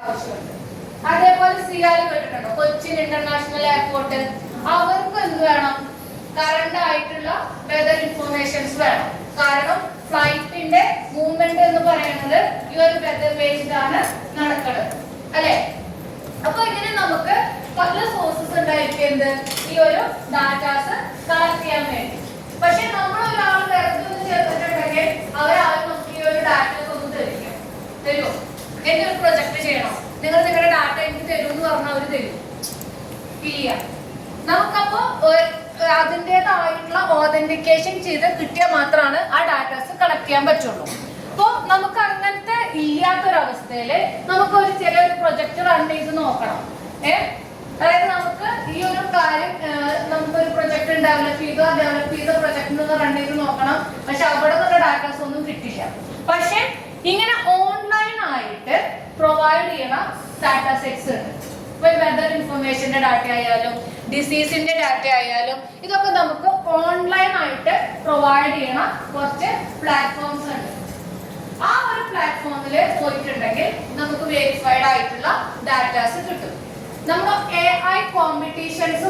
ആവശ്യമുണ്ട്. അതേപോലെ സിയാൽ കേട്ടിട്ടുണ്ടോ, കൊച്ചിൻ ഇന്റർനാഷണൽ എയർപോർട്ട്. അവർക്ക് എന്ത് വേണം? കറണ്ട് ആയിട്ടുള്ള വെതർ ഇൻഫോർമേഷൻസ് വേണം. കാരണം ഫ്ലൈറ്റിന്റെ മൂവ്മെന്റ് എന്ന് പറയുന്നത് ഈ ഒരു വെതർ ബേസ്ഡ് ആണ് നടക്കുന്നത്, അല്ലെ? അപ്പൊ ഇങ്ങനെ നമുക്ക് പല സോഴ്സസ് ഉണ്ടായിരിക്കുന്നത് ഈ ഒരു ഡാറ്റാസ് കളക്ട് ചെയ്യാൻ വേണ്ടി. പക്ഷെ നമ്മൾ ഒരാൾ വെറുതെ ചേർത്തിട്ടുണ്ടെങ്കിൽ അവരാരും നമുക്ക് ഈ ഒരു ഡാറ്റാസ് ഒന്നും തരുമോ? എന്റെ ഒരു പ്രൊജക്ട് ചെയ്യണം, നിങ്ങൾ നിങ്ങളുടെ ഡാറ്റ എനിക്ക് തരും എന്ന് പറഞ്ഞാൽ അവർ തരും ഇല്ല. നമുക്കപ്പോ അതിൻ്റെതായിട്ടുള്ള ഓതന്റിക്കേഷൻ ചെയ്ത് കിട്ടിയാൽ മാത്രമാണ് ആ ഡാറ്റാസ് കളക്ട് ചെയ്യാൻ പറ്റുള്ളൂ. അപ്പൊ നമുക്ക് അങ്ങനത്തെ ഇല്ലാത്തൊരവസ്ഥയില് നമുക്ക് ഒരു ചെറിയൊരു പ്രൊജക്ട് റൺ ചെയ്ത് നോക്കണം. അതായത് നമുക്ക് ഈ ഒരു കാര്യം നമുക്കൊരു പ്രൊജക്ട് ഡെവലപ്പ് ചെയ്ത പ്രൊജക്ട് റൺ ചെയ്ത് നോക്കണം. പക്ഷെ അവിടെ നിന്നുള്ള ഡാറ്റാസ് ഒന്നും കിട്ടില്ല. പക്ഷെ ഇങ്ങനെ ഓൺലൈൻ ആയിട്ട് പ്രൊവൈഡ് ചെയ്യണ ഡാറ്റാ സെറ്റ്സ് ഉണ്ട്. ഇപ്പൊ വെതർ ഇൻഫർമേഷന്റെ ഡാറ്റ ആയാലും ഡിസീസിന്റെ ഡാറ്റ ആയാലും ഇതൊക്കെ നമുക്ക് ഓൺലൈൻ ആയിട്ട് പ്രൊവൈഡ് ചെയ്യണ കുറച്ച് പ്ലാറ്റ്ഫോംസ് ഉണ്ട്. ആ ഒരു പ്ലാറ്റ്ഫോമിൽ പോയിട്ടുണ്ടെങ്കിൽ നമുക്ക് വെരിഫൈഡ് ആയിട്ടുള്ള ഡാറ്റാസ് കിട്ടും. നമ്മൾ AI കോമ്പറ്റീഷൻസ്